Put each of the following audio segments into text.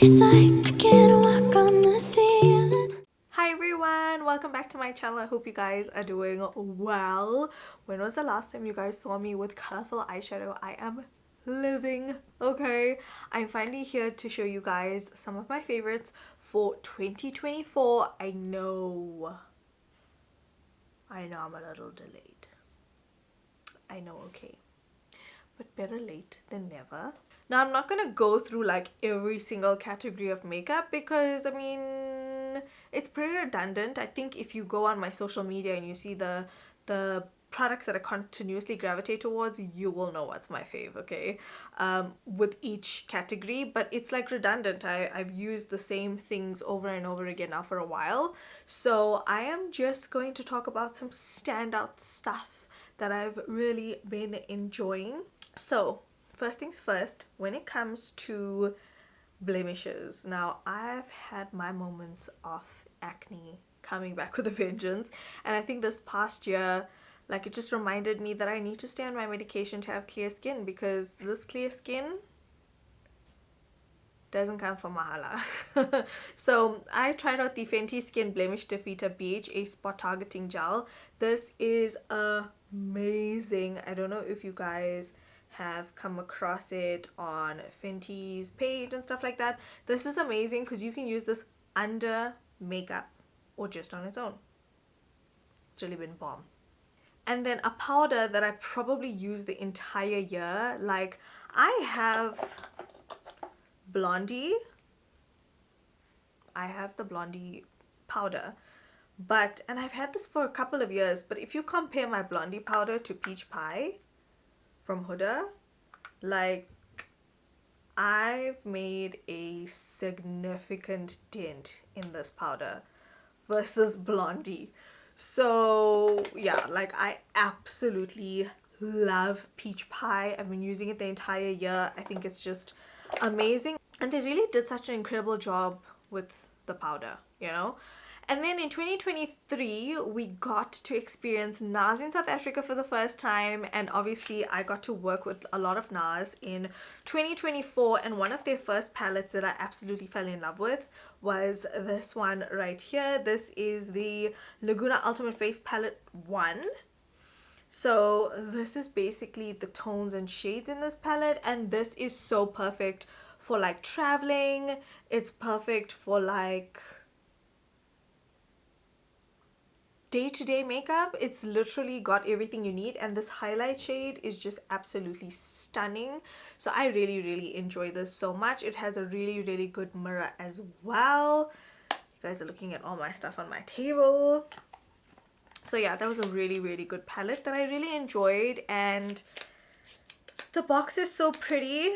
It's like I can't walk on the ceiling. Hi everyone, welcome back to my channel. I hope you guys are doing well. When was the last time you guys saw me with colorful eyeshadow? I am living, okay? I'm finally here to show you guys some of my favorites for 2024. I know I'm a little delayed. I know, okay, but better late than never. Now, I'm not gonna go through like every single category of makeup because I mean it's pretty redundant. I think if you go on my social media and you see the products that I continuously gravitate towards, you will know what's my fave, okay? With each category, but it's like redundant. I've used the same things over and over again now for a while. So I am just going to talk about some standout stuff that I've really been enjoying. So first things first, when it comes to blemishes, now I've had my moments of acne coming back with a vengeance, and I think this past year, like, it just reminded me that I need to stay on my medication to have clear skin, because this clear skin doesn't come from mahala. So I tried out the Fenty Skin Blemish Defeater BHA Spot Targeting Gel. This is amazing. I don't know if you guys have come across it on Fenty's page and stuff like that. This is amazing because you can use this under makeup or just on its own. It's really been bomb. And then a powder that I probably use the entire year. Like, I have Blondie. I have the Blondie powder, and I've had this for a couple of years, but if you compare my Blondie powder to Peach Pie from Huda, like, I've made a significant dent in this powder versus Blondie. So yeah, like, I absolutely love Peach Pie. I've been using it the entire year. I think it's just amazing, and they really did such an incredible job with the powder, you know. And then in 2023 we got to experience NARS in South Africa for the first time, and obviously I got to work with a lot of NARS in 2024, and one of their first palettes that I absolutely fell in love with was this one right here. This is the Laguna Ultimate Face Palette 1. So this is basically the tones and shades in this palette, and this is so perfect for like traveling. It's perfect for like day-to-day makeup. It's literally got everything you need, and this highlight shade is just absolutely stunning. So I really enjoy this so much. It has a really good mirror as well. You guys are looking at all my stuff on my table. So yeah, that was a really good palette that I really enjoyed, and the box is so pretty.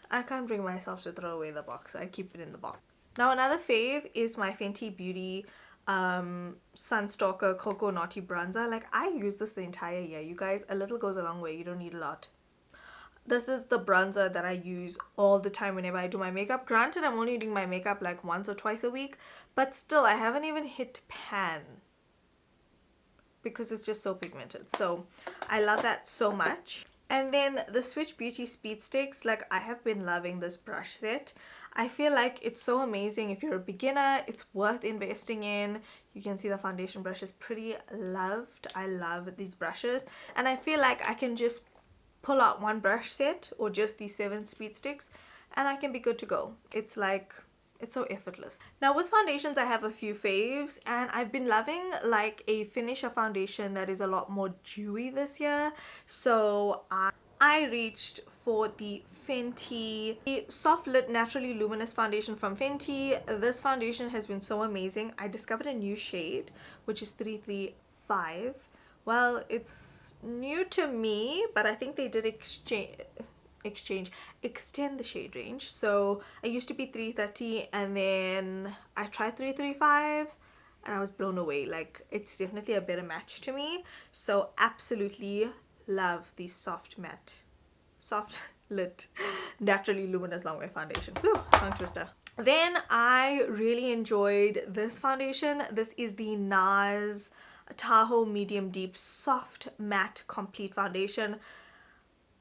I can't bring myself to throw away the box. I keep it in the box. Now, another fave is my Fenty Beauty Sunstalker Cocoa Naughty Bronzer. Like, I use this the entire year, you guys. A little goes a long way. You don't need a lot. This is the bronzer that I use all the time whenever I do my makeup. Granted, I'm only doing my makeup like once or twice a week, but still, I haven't even hit pan because it's just so pigmented. So I love that so much. And then the Switch Beauty Speed Sticks, like, I have been loving this brush set. I feel like it's so amazing if you're a beginner. It's worth investing in. You can see the foundation brush is pretty loved. I love these brushes, and I feel like I can just pull out one brush set or just these 7 speed sticks and I can be good to go. It's like, it's so effortless. Now, with foundations, I have a few faves, and I've been loving like a finisher foundation that is a lot more dewy this year. So I reached for the Fenty Soft Lit Naturally Luminous Foundation from Fenty. This foundation has been so amazing. I discovered a new shade, which is 335. Well, it's new to me, but I think they did extend the shade range. So I used to be 330, and then I tried 335 and I was blown away. Like, it's definitely a better match to me. So absolutely love the soft lit naturally luminous long wear foundation. Whew, tongue twister. Then I really enjoyed this foundation. This is the NARS Tahoe Medium Deep Soft Matte Complete Foundation.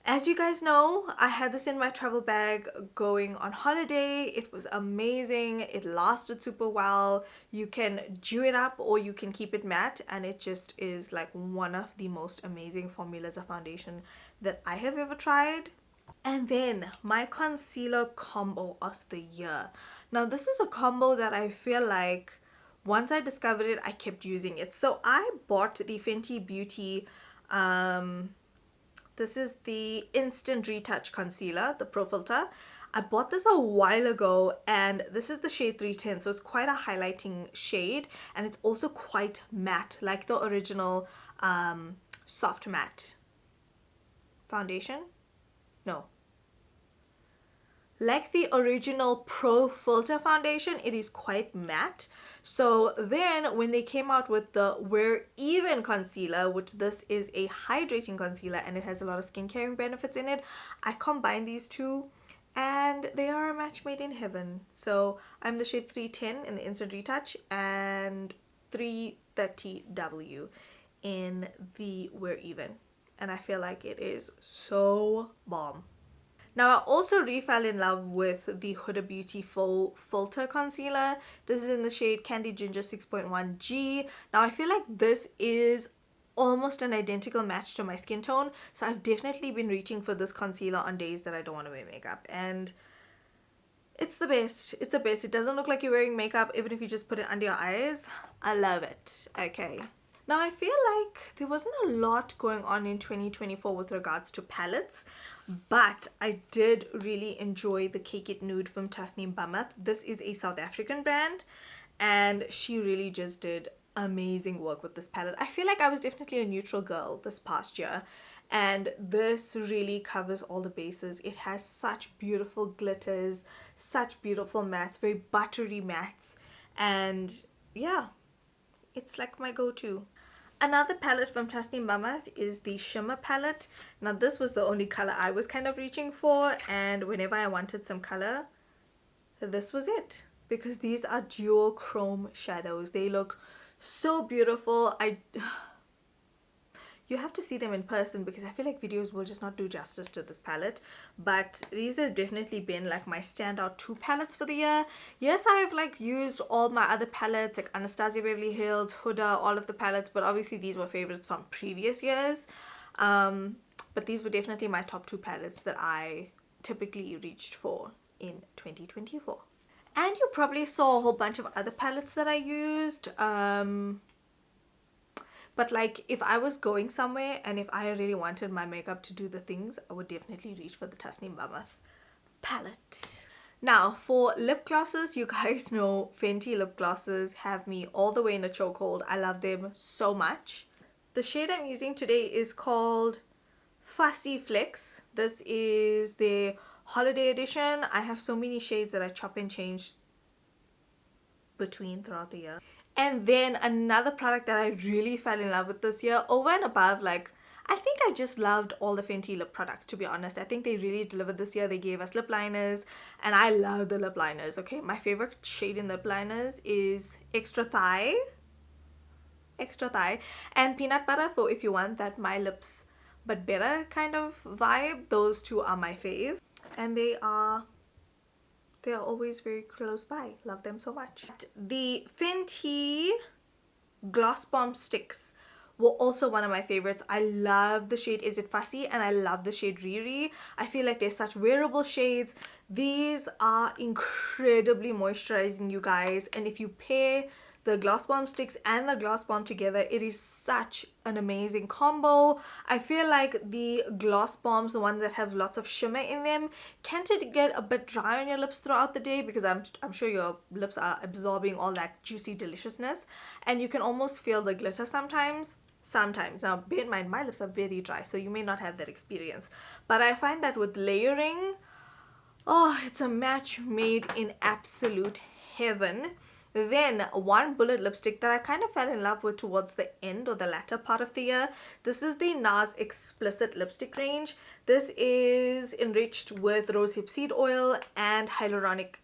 As you guys know, I had this in my travel bag going on holiday. It was amazing. It lasted super well. You can dew it up or you can keep it matte, and it just is like one of the most amazing formulas of foundation that I have ever tried. And then my concealer combo of the year. Now this is a combo that I feel like once I discovered it, I kept using it. So I bought the Fenty Beauty, this is the Instant Retouch Concealer, the Pro Filter. I bought this a while ago, and this is the shade 310, so it's quite a highlighting shade, and it's also quite matte, like the original soft matte foundation. No, like the original Pro Filter foundation, it is quite matte. So then when they came out with the We're Even concealer, which this is a hydrating concealer and it has a lot of skincare benefits in it, I combined these two and they are a match made in heaven. So I'm the shade 310 in the Instant Retouch and 330W in the We're Even, and I feel like it is so bomb. Now I also fell in love with the Huda Beauty Full Filter Concealer. This is in the shade Candy Ginger 6.1G. Now I feel like this is almost an identical match to my skin tone, so I've definitely been reaching for this concealer on days that I don't want to wear makeup, and it's the best. It's the best. It doesn't look like you're wearing makeup even if you just put it under your eyes. I love it. Okay. Now I feel like there wasn't a lot going on in 2024 with regards to palettes, but I did really enjoy the Cake It Nude from TRESemme Heat. This is a South African brand, and she really just did amazing work with this palette. I feel like I was definitely a neutral girl this past year, and this really covers all the bases. It has such beautiful glitters, such beautiful mattes, very buttery mattes, and yeah, it's like my go-to. Another palette from TRESemme Heat is the Shimmer palette. Now this was the only color I was kind of reaching for, and whenever I wanted some color, this was it. Because these are dual chrome shadows. They look so beautiful. You have to see them in person because I feel like videos will just not do justice to this palette. But these have definitely been like my standout two palettes for the year. Yes, I've like used all my other palettes like Anastasia Beverly Hills, Huda, all of the palettes, but obviously these were favorites from previous years. But these were definitely my top two palettes that I typically reached for in 2024. And you probably saw a whole bunch of other palettes that I used. But like if I was going somewhere and if I really wanted my makeup to do the things, I would definitely reach for the TRESemme Heat palette. Now for lip glosses, you guys know Fenty lip glosses have me all the way in a chokehold. I love them so much. The shade I'm using today is called Fussy Flex. This is the holiday edition. I have so many shades that I chop and change between throughout the year. And then another product that I really fell in love with this year, over and above, like, I think I just loved all the Fenty lip products, to be honest. I think they really delivered this year. They gave us lip liners, and I love the lip liners, okay? My favorite shade in lip liners is Extra Thigh, and Peanut Butter, for if you want that My Lips But Better kind of vibe. Those two are my fave, and they are always very close by. Love them so much. The Fenty Gloss Bomb Sticks were also one of my favorites. I love the shade Is It Fussy and I love the shade Riri. I feel like they're such wearable shades. These are incredibly moisturizing, you guys, and if you pair the Gloss Bomb Sticks and the Gloss Bomb together, it is such an amazing combo. I feel like the Gloss Bombs, the ones that have lots of shimmer in them, can tend to get a bit dry on your lips throughout the day because I'm sure your lips are absorbing all that juicy deliciousness, and you can almost feel the glitter sometimes. Now bear in mind, my lips are very dry, so you may not have that experience, but I find that with layering, oh, it's a match made in absolute heaven. Then one bullet lipstick that I kind of fell in love with towards the end or the latter part of the year. This is the NARS Explicit lipstick range. This is enriched with rosehip seed oil and hyaluronic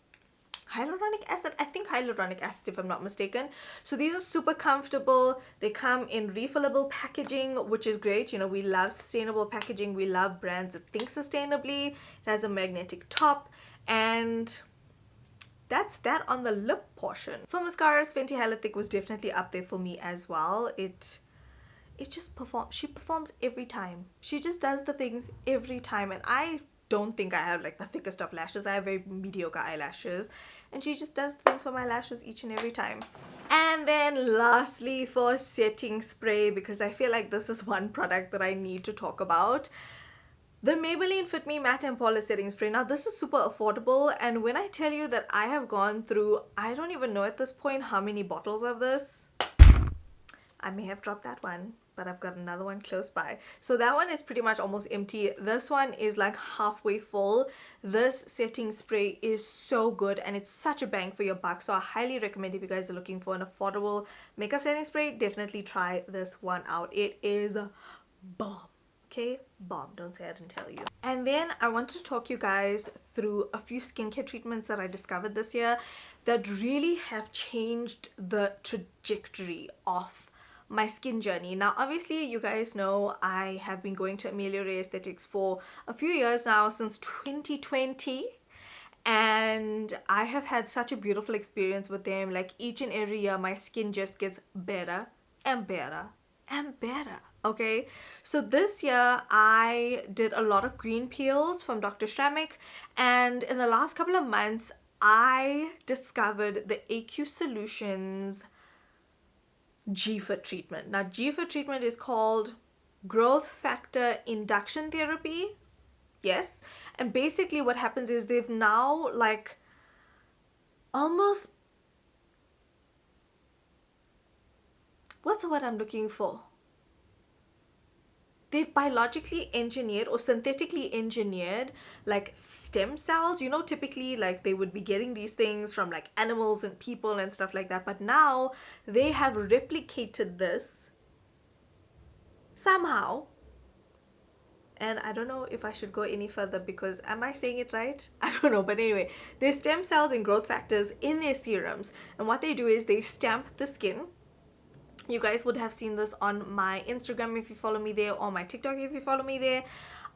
hyaluronic acid. I think hyaluronic acid, if I'm not mistaken. So these are super comfortable. They come in refillable packaging, which is great. You know, we love sustainable packaging. We love brands that think sustainably. It has a magnetic top, and that's that on the lip portion. For mascaras, Fenty Hella Thick was definitely up there for me as well. It just performs. She performs every time. She just does the things every time, and I don't think I have like the thickest of lashes. I have very mediocre eyelashes, and she just does things for my lashes each and every time. And then lastly, for setting spray, because I feel like this is one product that I need to talk about, the Maybelline Fit Me Matte and Polish Setting Spray. Now this is super affordable, and when I tell you that I have gone through, I don't even know at this point how many bottles of this. I may have dropped that one, but I've got another one close by. So that one is pretty much almost empty. This one is like halfway full. This setting spray is so good, and it's such a bang for your buck. So I highly recommend, if you guys are looking for an affordable makeup setting spray, definitely try this one out. It is bomb. Okay, bomb. Don't say I didn't tell you. And then I want to talk you guys through a few skincare treatments that I discovered this year that really have changed the trajectory of my skin journey. Now obviously you guys know I have been going to Amelia Ray Aesthetics for a few years now, since 2020, and I have had such a beautiful experience with them. Like each and every year my skin just gets better and better and better. Okay, so this year I did a lot of green peels from Dr. Stramick, and in the last couple of months I discovered the AQ Solutions GFIT treatment. Now GFIT treatment is called growth factor induction therapy. Yes, and basically what happens is they've now like almost, what's the word I'm looking for? They've biologically engineered or synthetically engineered like stem cells. You know, typically like they would be getting these things from like animals and people and stuff like that, but now they have replicated this somehow. And I don't know if I should go any further, because am I saying it right? I don't know, but anyway, there's stem cells and growth factors in their serums, and what they do is they stamp the skin. You guys would have seen this on my Instagram if you follow me there, or my TikTok if you follow me there.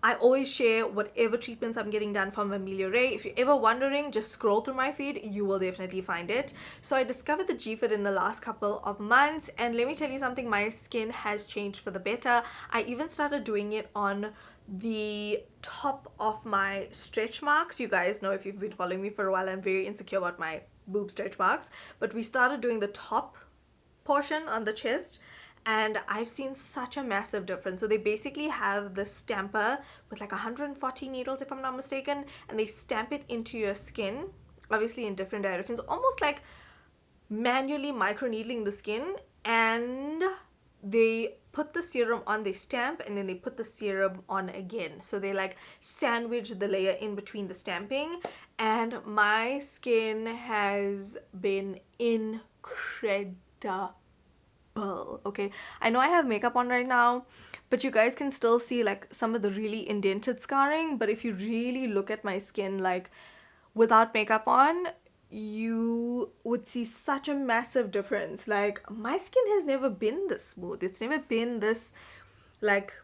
I always share whatever treatments I'm getting done from Amelia Ray. If you're ever wondering, just scroll through my feed, you will definitely find it. So I discovered the GFIT in the last couple of months, and let me tell you something, my skin has changed for the better. I even started doing it on the top of my stretch marks. You guys know, if you've been following me for a while, I'm very insecure about my boob stretch marks, but we started doing the top portion on the chest, and I've seen such a massive difference. So they basically have the stamper with like 140 needles if I'm not mistaken, and they stamp it into your skin, obviously in different directions, almost like manually microneedling the skin, and they put the serum on, they stamp, and then they put the serum on again. So they like sandwich the layer in between the stamping, and my skin has been incredible. Okay, I know I have makeup on right now, but you guys can still see like some of the really indented scarring, but if you really look at my skin like without makeup on, you would see such a massive difference. Like my skin has never been this smooth. It's never been this like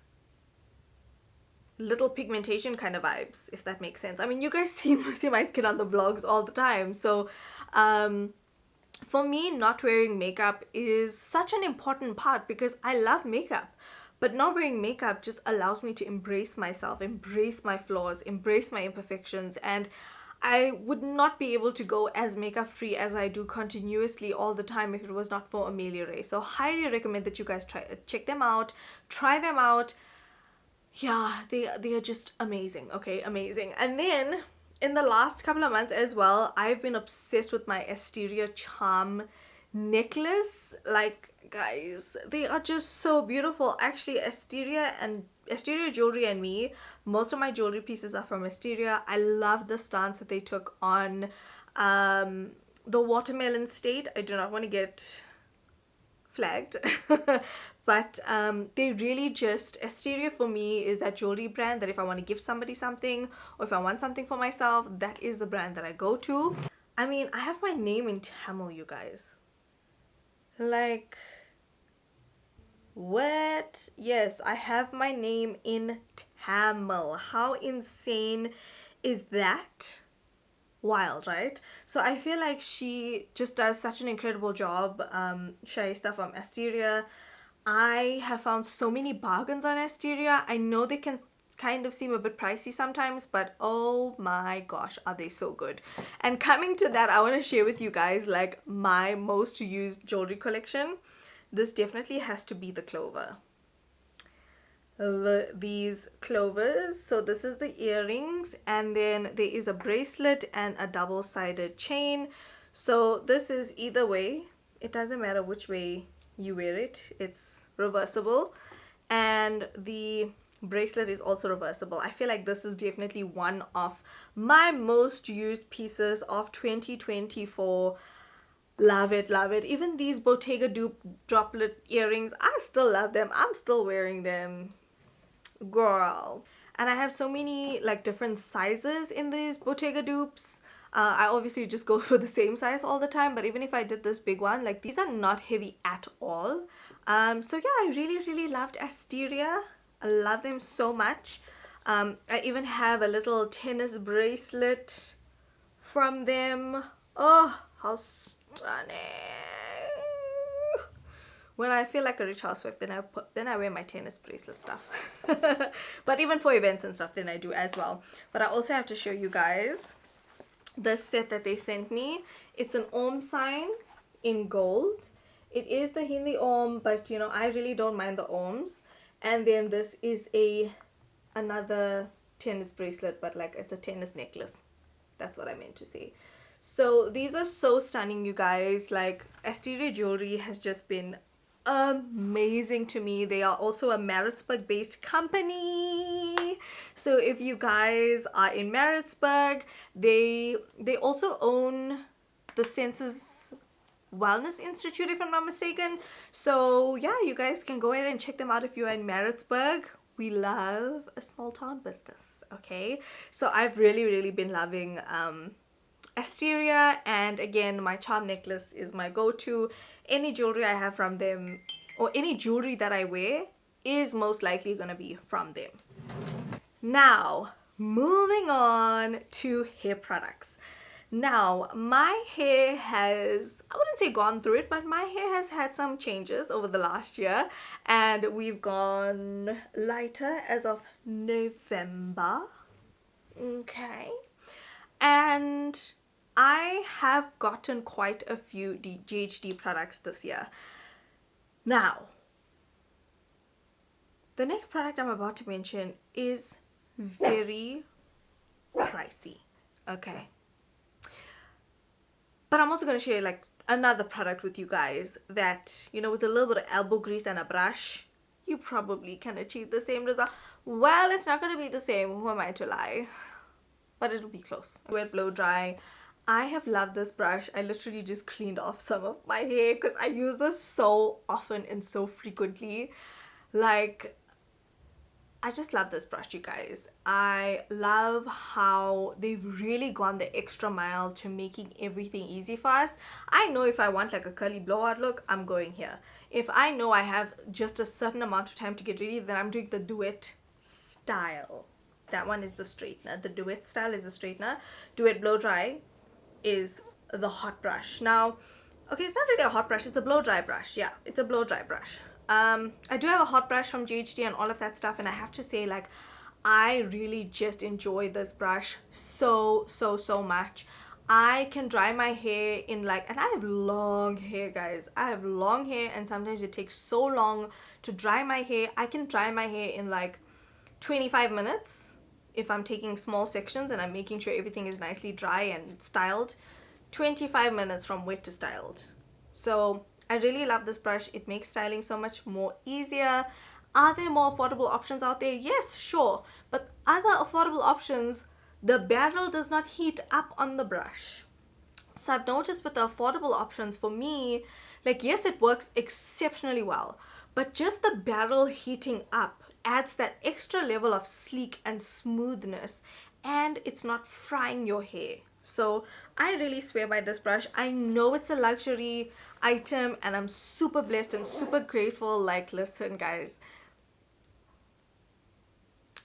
little pigmentation kind of vibes, if that makes sense. I mean, you guys see my skin on the vlogs all the time. So for me, not wearing makeup is such an important part, because I love makeup, but not wearing makeup just allows me to embrace myself, embrace my flaws, embrace my imperfections, and I would not be able to go as makeup free as I do continuously all the time if it was not for Amelia Ray. So highly recommend that you guys check them out, try them out. Yeah, they are just amazing. Okay, amazing. And then in the last couple of months as well, I've been obsessed with my Asteria Charm necklace. Like, guys, they are just so beautiful. Actually, Asteria Jewelry and me, most of my jewelry pieces are from Asteria. I love the stance that they took on the watermelon state. I do not want to get flagged but they really just, Asteria for me is that jewelry brand that if I want to give somebody something, or if I want something for myself, that is the brand that I go to. I mean, I have my name in Tamil, you guys. Like, what? Yes, I have my name in Tamil. How insane is that? Wild, right? So I feel like she just does such an incredible job. Shaista from Asteria. I have found so many bargains on Asteria. I know they can kind of seem a bit pricey sometimes, but oh my gosh, are they so good. And coming to that, I want to share with you guys like my most used jewelry collection. This definitely has to be the clover. These clovers. So this is the earrings, and then there is a bracelet and a double-sided chain. So this is either way, it doesn't matter which way you wear it, it's reversible, and the bracelet is also reversible. I feel like this is definitely one of my most used pieces of 2024. Love it, love it. Even these Bottega dupe droplet earrings, I still love them. I'm still wearing them, girl. And I have so many like different sizes in these Bottega dupes. I obviously just go for the same size all the time, but even if I did this big one, like these are not heavy at all. So yeah, I really loved Asteria. I love them so much. I even have a little tennis bracelet from them. Oh, how stunning. When I feel like a rich housewife, then I wear my tennis bracelet stuff. But even for events and stuff, then I do as well. But I also have to show you guys this set that they sent me. It's an Om sign in gold. It is the Hindi Om, but you know, I really don't mind the Oms. And then this is another tennis bracelet, but like it's a tennis necklace. That's what I meant to say. So these are so stunning, you guys. Like Asteria jewelry has just been amazing to me. They are also a Maritzburg based company. So if you guys are in Maritzburg, they also own the Senses Wellness Institute, if I'm not mistaken. So yeah, you guys can go ahead and check them out if you're in Maritzburg. We love a small town business, okay? So I've really been loving Asteria, and again, my charm necklace is my go-to. Any jewelry I have from them, or any jewelry that I wear, is most likely gonna be from them. Now, moving on to hair products. Now, my hair has, I wouldn't say gone through it, but my hair has had some changes over the last year, and we've gone lighter as of November. Okay. And I have gotten quite a few GHD products this year. Now, the next product I'm about to mention is very pricey, okay? But I'm also going to share like another product with you guys that, you know, with a little bit of elbow grease and a brush, you probably can achieve the same result. Well, it's not going to be the same, who am I to lie? But it'll be close. Wet blow dry. I have loved this brush. I literally just cleaned off some of my hair because I use this so often and so frequently. Like, I just love this brush, you guys. I love how they've really gone the extra mile to making everything easy for us. I know if I want like a curly blowout look, I'm going here. If I know I have just a certain amount of time to get ready, then I'm doing the duet style. That one is the straightener. The duet style is the straightener. Duet blow dry is the hot brush. Now, okay, it's not really a hot brush, it's a blow dry brush. Yeah, it's a blow dry brush. I do have a hot brush from GHD and all of that stuff, and I have to say, like, I really just enjoy this brush so much. I can dry my hair in like, and I have long hair, guys. I have long hair, and sometimes it takes so long to dry my hair. I can dry my hair in like 25 minutes if I'm taking small sections and I'm making sure everything is nicely dry and styled. 25 minutes from wet to styled. So I really love this brush. It makes styling so much more easier. Are there more affordable options out there? Yes, sure. But other affordable options, the barrel does not heat up on the brush. So I've noticed with the affordable options, for me, like, yes, it works exceptionally well, but just the barrel heating up adds that extra level of sleek and smoothness, and it's not frying your hair. So I really swear by this brush. I know it's a luxury item and I'm super blessed and super grateful. Like, listen guys,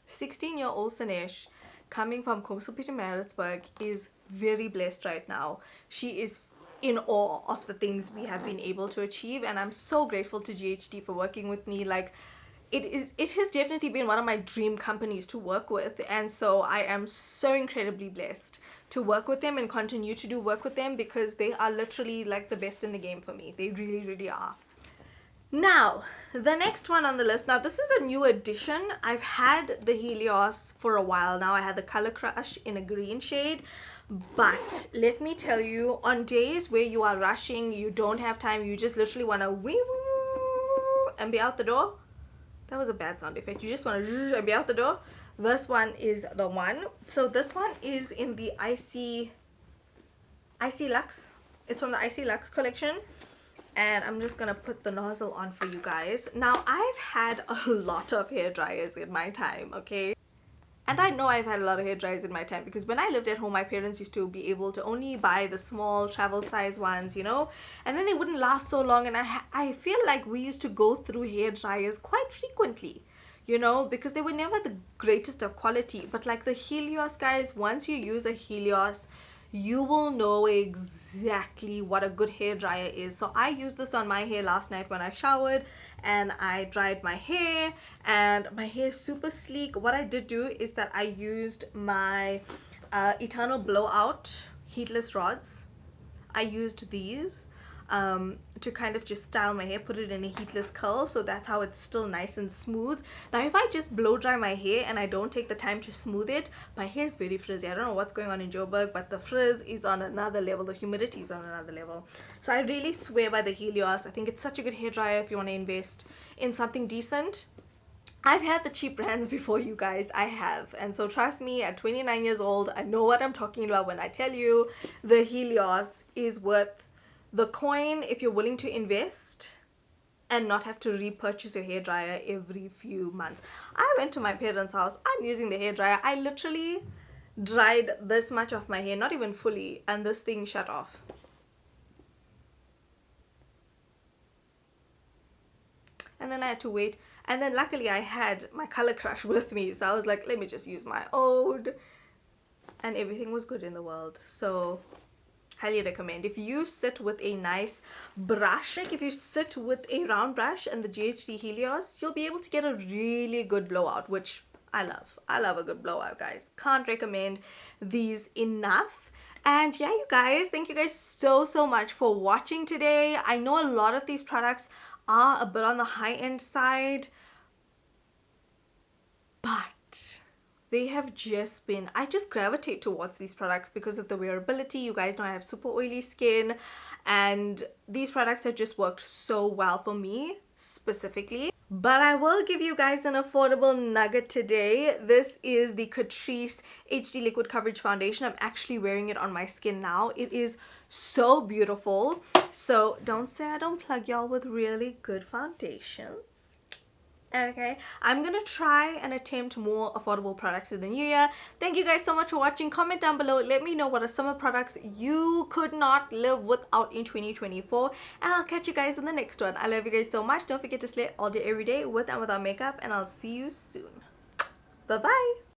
16-year-old Sanesh coming from Coastal Pietermaritzburg is very blessed right now. She is in awe of the things we have been able to achieve, and I'm so grateful to GHD for working with me. Like, it has definitely been one of my dream companies to work with, and so I am so incredibly blessed to work with them and continue to do work with them, because they are literally like the best in the game for me. They really, really are. Now, the next one on the list, now this is a new addition. I've had the Helios for a while now. I had the Color Crush in a green shade, but let me tell you, on days where you are rushing, you don't have time, you just literally want to wee and be out the door. That was a bad sound effect. You just want to and be out the door. This one is the one. So this one is in the Icy Lux. It's from the Icy Lux collection. And I'm just gonna put the nozzle on for you guys. Now, I've had a lot of hair dryers in my time, okay? And I know I've had a lot of hair dryers in my time, because when I lived at home, my parents used to be able to only buy the small travel size ones, you know, and then they wouldn't last so long. And I feel like we used to go through hair dryers quite frequently, you know, because they were never the greatest of quality. But like the Helios, guys, once you use a Helios, you will know exactly what a good hair dryer is. So I used this on my hair last night when I showered, and I dried my hair, and my hair is super sleek. What I did do is that I used my Eternal Blowout heatless rods. I used these to kind of just style my hair, put it in a heatless curl, so that's how it's still nice and smooth. Now, if I just blow dry my hair and I don't take the time to smooth it, my hair is very frizzy. I don't know what's going on in Joburg, but the frizz is on another level, the humidity is on another level. So I really swear by the Helios. I think it's such a good hair dryer if you want to invest in something decent. I've had the cheap brands before, you guys. I have. And so trust me, at 29 years old, I know what I'm talking about when I tell you the Helios is worth the coin if you're willing to invest and not have to repurchase your hairdryer every few months. I went to my parents' house. I'm using the hairdryer. I literally dried this much of my hair, not even fully, and this thing shut off. And then I had to wait. And then luckily I had my Color Crush with me. So I was like, let me just use my Ode. And everything was good in the world. So highly recommend. If you sit with a nice brush, like if you sit with a round brush and the GHD Helios, you'll be able to get a really good blowout, which I love. I love a good blowout, guys. Can't recommend these enough. And yeah, you guys, thank you guys so much for watching today. I know a lot of these products are a bit on the high end side, but they have just been, I just gravitate towards these products because of the wearability. You guys know I have super oily skin, and these products have just worked so well for me specifically. But I will give you guys an affordable nugget today. This is the Catrice HD Liquid Coverage Foundation. I'm actually wearing it on my skin now. It is so beautiful. So don't say I don't plug y'all with really good foundations. Okay, I'm gonna try and attempt more affordable products in the new year. Thank you guys so much for watching. Comment down below, let me know what are some of the products you could not live without in 2024, and I'll catch you guys in the next one. I love you guys so much. Don't forget to slay all day every day with and without makeup, and I'll see you soon. Bye bye.